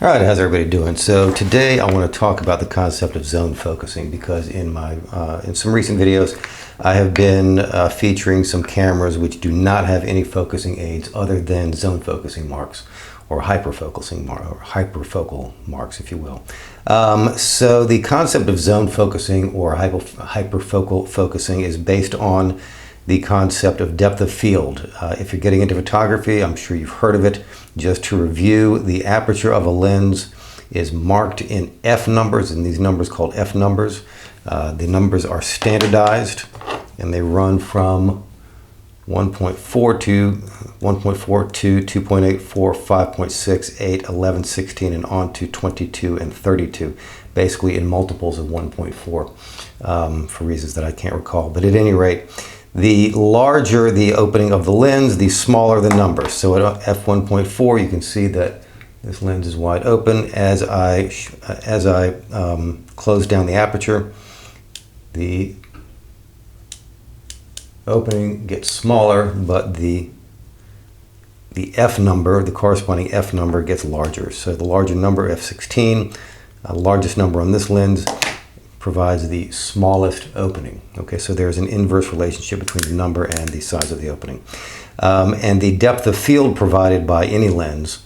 All right, how's everybody doing? So today I want to talk about the concept of zone focusing because in some recent videos I have been featuring some cameras which do not have any focusing aids other than zone focusing marks or hyperfocal marks, if you will. So the concept of zone focusing or hyperfocal focusing is based on the concept of depth of field. If you're getting into photography, I'm sure you've heard of it. Just to review, the aperture of a lens is marked in F numbers, and these numbers called F numbers. The numbers are standardized, and they run from 1.4 to 1.42, 2.84, 5.6, 8, 11, 16, and on to 22 and 32, basically in multiples of 1.4 for reasons that I can't recall. But at any rate, the larger the opening of the lens, the smaller the number. So at f1.4, you can see that this lens is wide open. As I close down the aperture, the opening gets smaller, but the f number, the corresponding f number, gets larger. So the larger number, f16, largest number on this lens, provides the smallest opening. Okay, so there's an inverse relationship between the number and the size of the opening. And the depth of field provided by any lens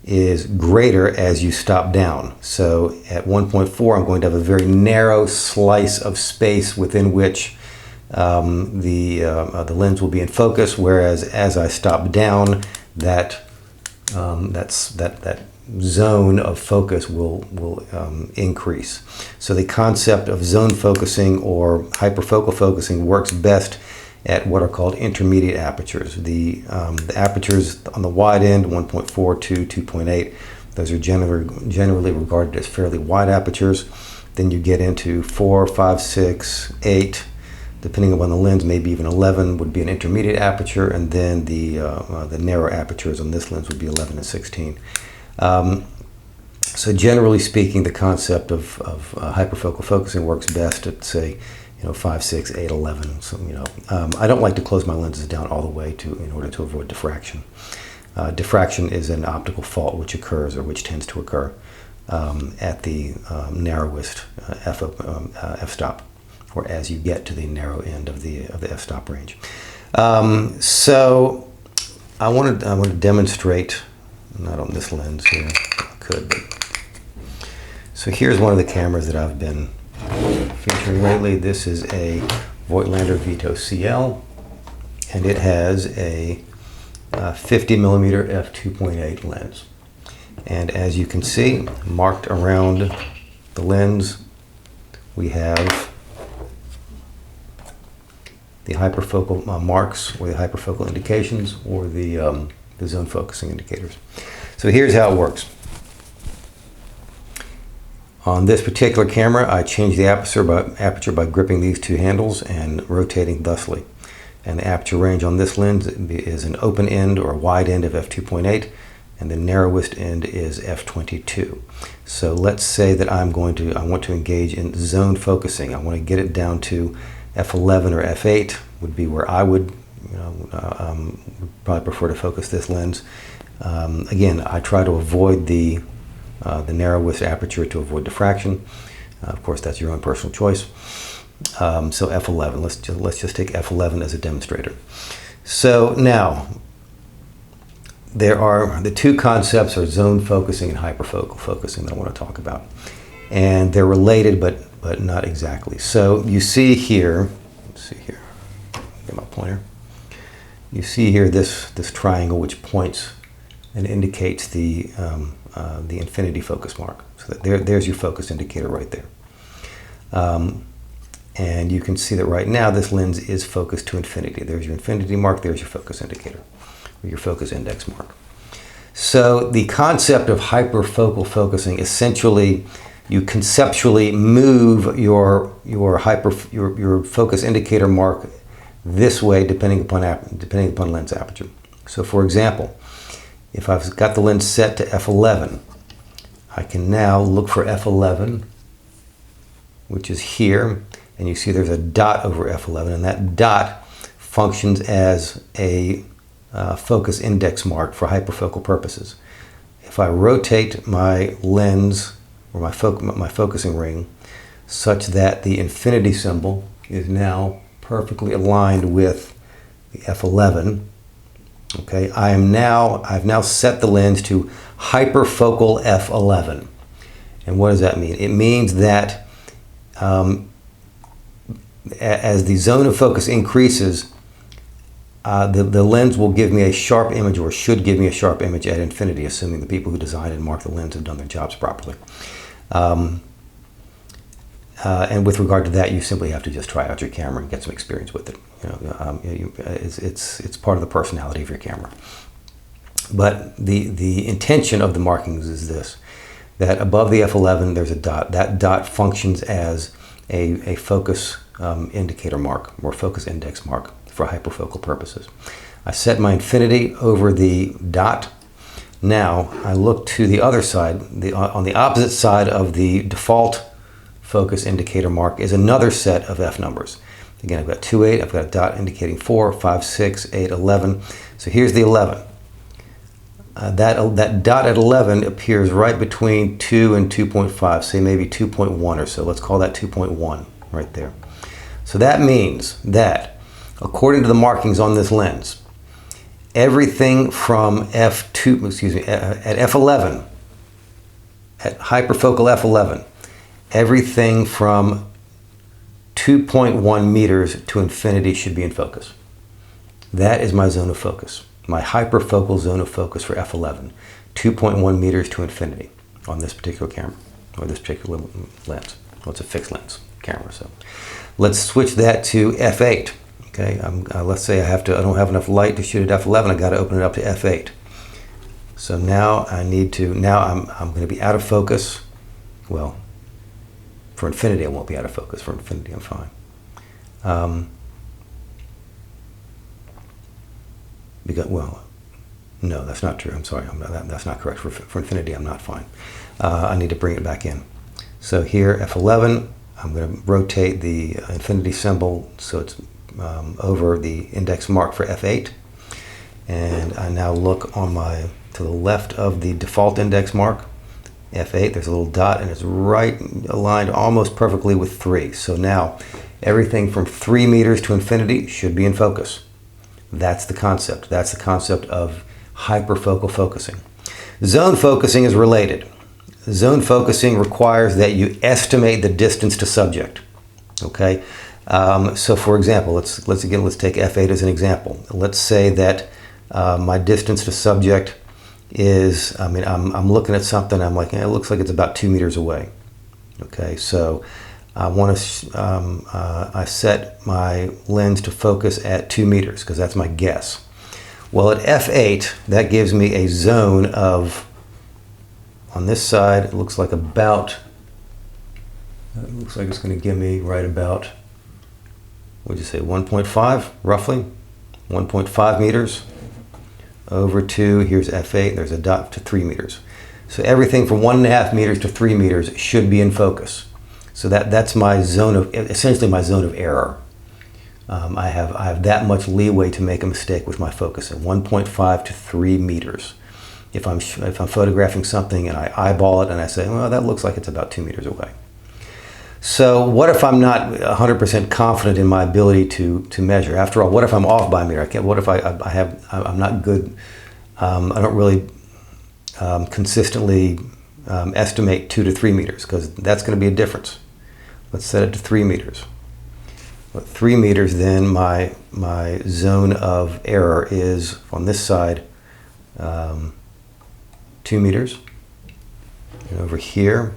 is greater as you stop down. So at 1.4, I'm going to have a very narrow slice of space within which the lens will be in focus, whereas as I stop down, that zone of focus will increase. So the concept of zone focusing or hyperfocal focusing works best at what are called intermediate apertures. The apertures on the wide end, 1.4, 2, 2.8, those are generally regarded as fairly wide apertures. Then you get into 4, 5, 6, 8, depending upon the lens, maybe even 11 would be an intermediate aperture, and then the narrow apertures on this lens would be 11 and 16. So generally speaking, the concept of hyperfocal focusing works best at, say, 5, 6, 8, 11. So, I don't like to close my lenses down all the way in order to avoid diffraction. Diffraction is an optical fault which occurs, or which tends to occur, at the narrowest f-stop, or as you get to the narrow end of the f-stop range. So I want to demonstrate. Not on this lens here, I could, but. So here's one of the cameras that I've been featuring lately. This is a Voigtlander Vito CL, and it has a 50mm f2.8 lens. And as you can see, marked around the lens, we have the hyperfocal marks, or the hyperfocal indications, or the zone focusing indicators. So here's how it works. On this particular camera, I change the aperture by gripping these two handles and rotating thusly. And the aperture range on this lens is an open end or a wide end of f2.8, and the narrowest end is f22. So let's say that I want to engage in zone focusing. I want to get it down to f11 or f8 would be where I would probably prefer to focus this lens. Again, I try to avoid the narrowest aperture to avoid diffraction. Of course, that's your own personal choice. So f11. Let's just take f11 as a demonstrator. So now, the two concepts are zone focusing and hyperfocal focusing that I want to talk about, and they're related, but not exactly. So you see here. Let's see here. Get my pointer. You see here this triangle which points and indicates the infinity focus mark. So there's your focus indicator right there. And you can see that right now this lens is focused to infinity. There's your infinity mark, there's your focus indicator, or your focus index mark. So the concept of hyperfocal focusing, essentially, you conceptually move your focus indicator mark this way depending upon lens aperture. So for example, if I've got the lens set to f11, I can now look for f11, which is here, and you see there's a dot over f11, and that dot functions as a focus index mark for hyperfocal purposes. if I rotate my lens or my focusing ring such that the infinity symbol is now perfectly aligned with the f11, okay, I've now set the lens to hyperfocal f11. And what does that mean? It means that as the zone of focus increases, the lens will give me a sharp image, or should give me a sharp image at infinity, assuming the people who designed and marked the lens have done their jobs properly. And with regard to that, you simply have to just try out your camera and get some experience with it. It's part of the personality of your camera. But the intention of the markings is this: that above the f11 there's a dot. That dot functions as a focus indicator mark, or focus index mark for hyperfocal purposes. I set my infinity over the dot. Now I look to the other side. On the opposite side of the default focus indicator mark is another set of F numbers. Again, I've got 2, 8, I've got a dot indicating 4, 5, 6, 8, 11. So here's the 11. That dot at 11 appears right between 2 and 2.5, say maybe 2.1 or so. Let's call that 2.1 right there. So that means that, according to the markings on this lens, everything from at f11, at hyperfocal f11, everything from 2.1 meters to infinity should be in focus. That is my zone of focus, my hyperfocal zone of focus for f11, 2.1 meters to infinity on this particular camera, or this particular lens. Well, it's a fixed lens camera. So let's switch that to f8. Okay, let's say I don't have enough light to shoot at f11. I got to open it up to f8. So now I'm going to be out of focus. Well, for infinity, I won't be out of focus. For infinity, I'm fine. No, that's not true. I'm sorry. That's not correct. For infinity, I'm not fine. I need to bring it back in. So here, f11, I'm going to rotate the infinity symbol so it's over the index mark for f8. And I now look to the left of the default index mark, f8, there's a little dot, and it's right aligned almost perfectly with 3. So now everything from 3 meters to infinity should be in focus. That's the concept. That's the concept of hyperfocal focusing. Zone focusing is related. Zone focusing requires that you estimate the distance to subject. Okay, so for example, let's take f8 as an example. Let's say that my distance to subject is, I'm looking at something, I'm like, it looks like it's about 2 meters away. Okay, so I set my lens to focus at 2 meters because that's my guess. Well, at f8, that gives me a zone of, on this side, it looks like it's going to give me right about, what'd you say, 1.5, roughly? 1.5 meters. Over to, here's f8, there's a dot to 3 meters. So everything from 1.5 meters to 3 meters should be in focus. So that's my zone of, essentially my zone of error. I have that much leeway to make a mistake with my focus at 1.5 to 3 meters. If I'm photographing something and I eyeball it and I say, well, that looks like it's about 2 meters away. So what if I'm not 100% confident in my ability to measure? After all, what if I'm off by a meter? What if I'm not good? I don't really consistently estimate 2 to 3 meters, because that's going to be a difference. Let's set it to 3 meters. But 3 meters, then my zone of error is on this side 2 meters, and over here.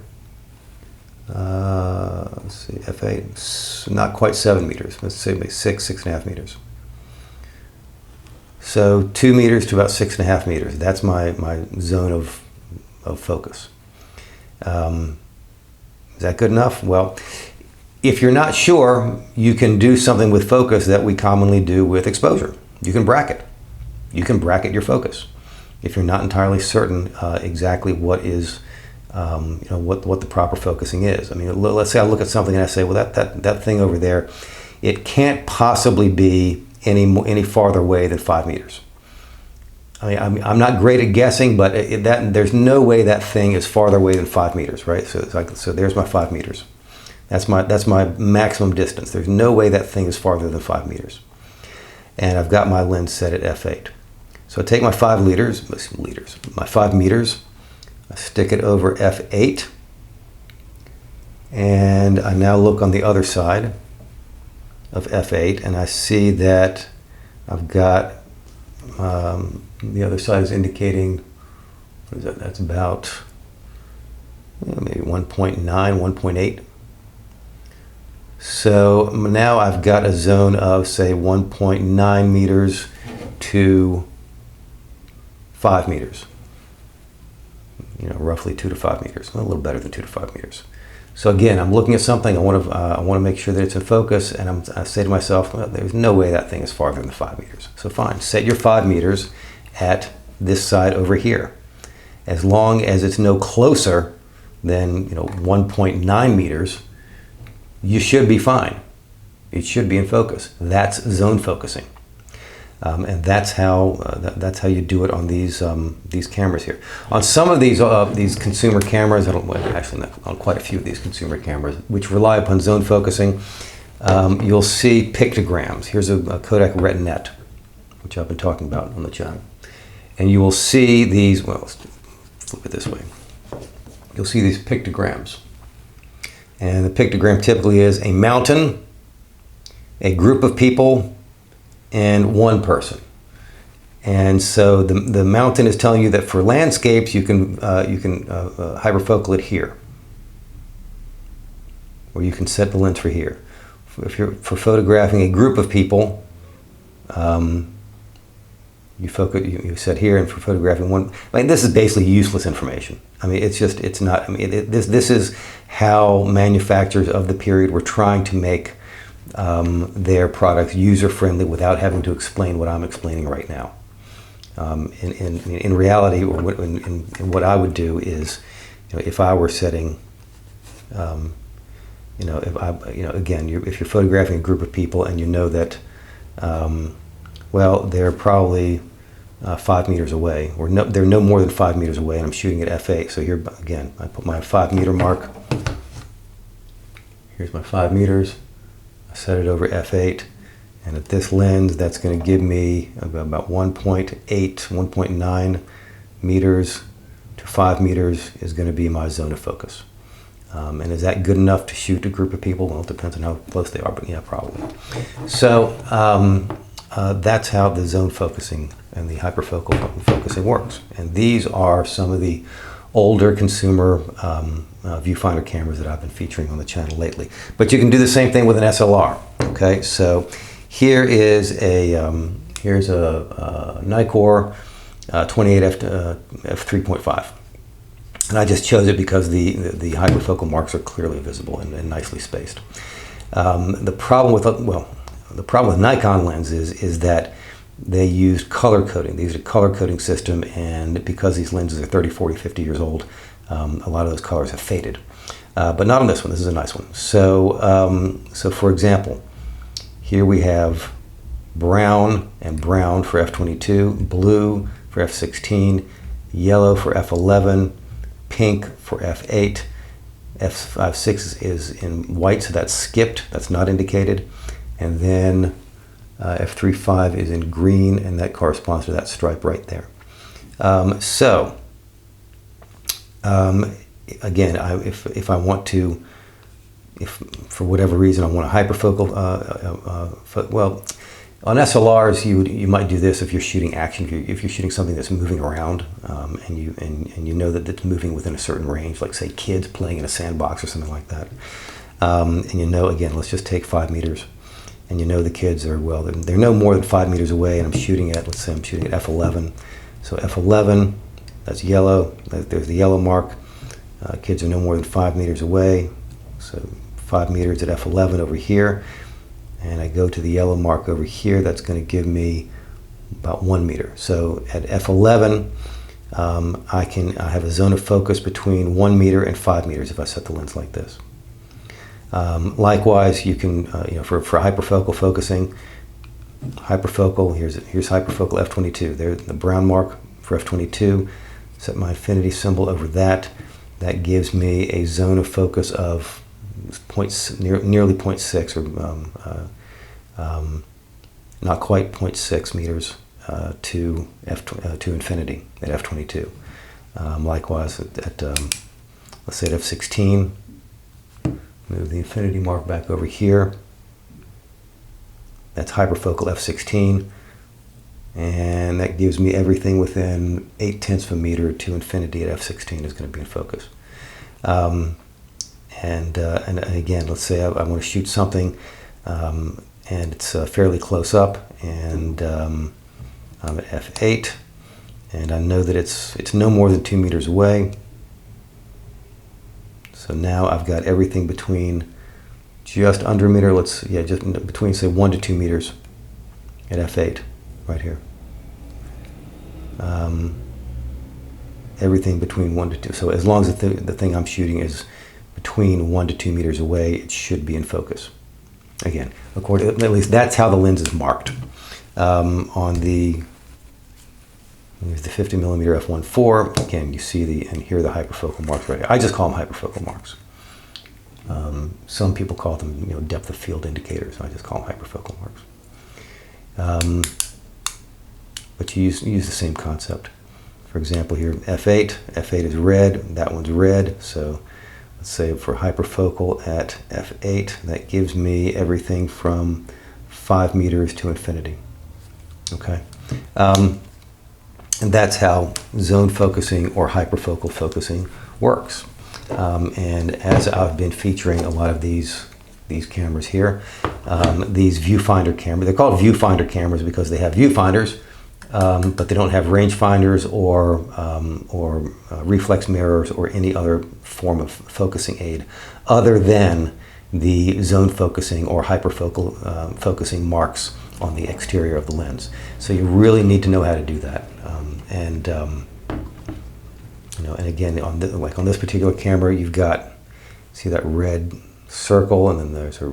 Let's see, f8, not quite 7 meters. Let's say maybe 6.5 meters. So 2 meters to about 6.5 meters. That's my zone of focus. Is that good enough? Well, if you're not sure, you can do something with focus that we commonly do with exposure. You can bracket. You can bracket your focus if you're not entirely certain exactly what is what the proper focusing is. I mean, let's say I look at something and I say, well, that thing over there, it can't possibly be any farther away than 5 meters. I'm not great at guessing, but there's no way that thing is farther away than 5 meters, right? So it's like, so there's my 5 meters. That's my maximum distance. There's no way that thing is farther than 5 meters. And I've got my lens set at f8. So I take my 5 meters, I stick it over f8, and I now look on the other side of f8, and I see that I've got the other side is indicating, what is that? That's about maybe 1.9, 1.8. So now I've got a zone of, say, 1.9 meters to 5 meters. Roughly 2 to 5 meters. A little better than 2 to 5 meters. So again, I'm looking at something. I want to make sure that it's in focus, and I say to myself, well, there's no way that thing is farther than 5 meters. So fine, set your 5 meters at this side over here. As long as it's no closer than 1.9 meters, you should be fine. It should be in focus. That's zone focusing, and that's how you do it on these cameras here. On some of these consumer cameras, actually not on quite a few of these consumer cameras, which rely upon zone focusing, you'll see pictograms. Here's a Kodak Retinette, which I've been talking about on the channel, and you will see these. Well, let's flip it this way. You'll see these pictograms. And the pictogram typically is a mountain, a group of people, and one person. And so the mountain is telling you that for landscapes you can hyperfocal it here, or you can set the lens for here. For photographing a group of people, you set here, and for photographing one. This is basically useless information. It's not. This is how manufacturers of the period were trying to make their products user-friendly without having to explain what I'm explaining right now. In reality, or what I would do is, if I were setting, if you're photographing a group of people and you know that, they're probably 5 meters away, or they're no more than 5 meters away, and I'm shooting at f8. So here again, I put my 5 meter mark. Here's my 5 meters. I set it over f8, and at this lens, that's going to give me about 1.8, 1.9 meters to 5 meters is going to be my zone of focus. And is that good enough to shoot a group of people? Well, it depends on how close they are, but yeah, probably. So that's how the zone focusing and the hyperfocal focusing works. And these are some of the older consumer viewfinder cameras that I've been featuring on the channel lately. But you can do the same thing with an SLR. Okay, so here is here's a Nikkor 28 f3.5. And I just chose it because the hyperfocal marks are clearly visible and nicely spaced. The problem with Nikon lenses is that they used color coding. These are a color coding system, and because these lenses are 30, 40, 50 years old, a lot of those colors have faded. But not on this one. This is a nice one. So, for example, here we have brown and brown for f22, blue for f16, yellow for f11, pink for f8, f5.6 is in white, so that's skipped, that's not indicated, and then f3.5 is in green, and that corresponds to that stripe right there. Again, if I want to, if for whatever reason I want a hyperfocal, on SLRs you might do this if you're shooting action. If you're shooting something that's moving around, and you know that it's moving within a certain range, like say kids playing in a sandbox or something like that, and again, let's just take 5 meters, and the kids are they're no more than 5 meters away, and I'm shooting at, let's say I'm shooting at f11. So f11, that's yellow. There's the yellow mark. Kids are no more than 5 meters away. So 5 meters at f11 over here. And I go to the yellow mark over here. That's going to give me about 1 meter. So at f11, I have a zone of focus between 1 meter and 5 meters if I set the lens like this. Likewise, you can, for hyperfocal focusing, hyperfocal. Here's hyperfocal f22. There's the brown mark for f22. Set my infinity symbol over that. That gives me a zone of focus of nearly 0.6, or not quite 0.6 meters to infinity at f22. Likewise at let's say at f16. Move the infinity mark back over here. That's hyperfocal f16, and that gives me everything within 0.8 of a meter to infinity at f16 is going to be in focus. And again, let's say I want to shoot something, and it's fairly close up, and I'm at f8, and I know that it's no more than 2 meters away. So now I've got everything between just under a meter, just between say 1 to 2 meters at f8, right here. Everything between 1 to 2. So as long as the thing I'm shooting is between 1 to 2 meters away, it should be in focus. Again, at least that's how the lens is marked. On the 50mm f1.4, again, you see and hear the hyperfocal marks right here. I just call them hyperfocal marks. Some people call them, depth of field indicators. I just call them hyperfocal marks. But you use the same concept. For example, here f8 is red. That one's red. So let's say for hyperfocal at f8, that gives me everything from 5 meters to infinity. Okay. And that's how zone focusing or hyperfocal focusing works. And as I've been featuring a lot of these cameras here, these viewfinder cameras, they're called viewfinder cameras because they have viewfinders, but they don't have rangefinders or reflex mirrors or any other form of focusing aid other than the zone focusing or hyperfocal focusing marks on the exterior of the lens. So you really need to know how to do that. And again, on this particular camera, you've got, see that red circle, and then there's a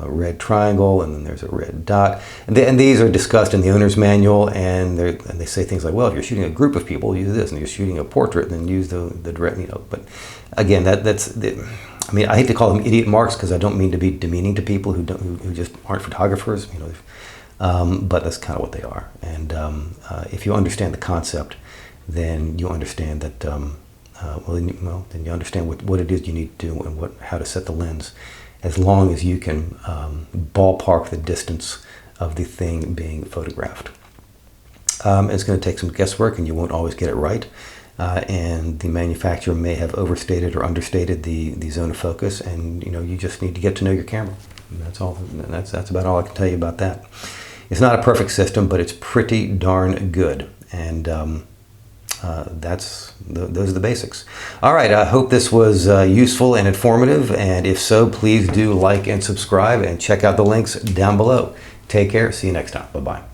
red triangle, and then there's a red dot. And these are discussed in the owner's manual, and they say things like, well, if you're shooting a group of people, use this, and if you're shooting a portrait, then use the direct, But again, I mean, I hate to call them idiot marks because I don't mean to be demeaning to people who just aren't photographers, but that's kind of what they are. And if you understand the concept, then you understand that, then you understand what it is you need to do and how to set the lens, as long as you can ballpark the distance of the thing being photographed. It's going to take some guesswork, and you won't always get it right. And the manufacturer may have overstated or understated the zone of focus, and you just need to get to know your camera. And that's all. And that's about all I can tell you about that. It's not a perfect system, but it's pretty darn good. And those are the basics. All right, I hope this was useful and informative, and if so, please do like and subscribe and check out the links down below. Take care. See you next time. Bye-bye.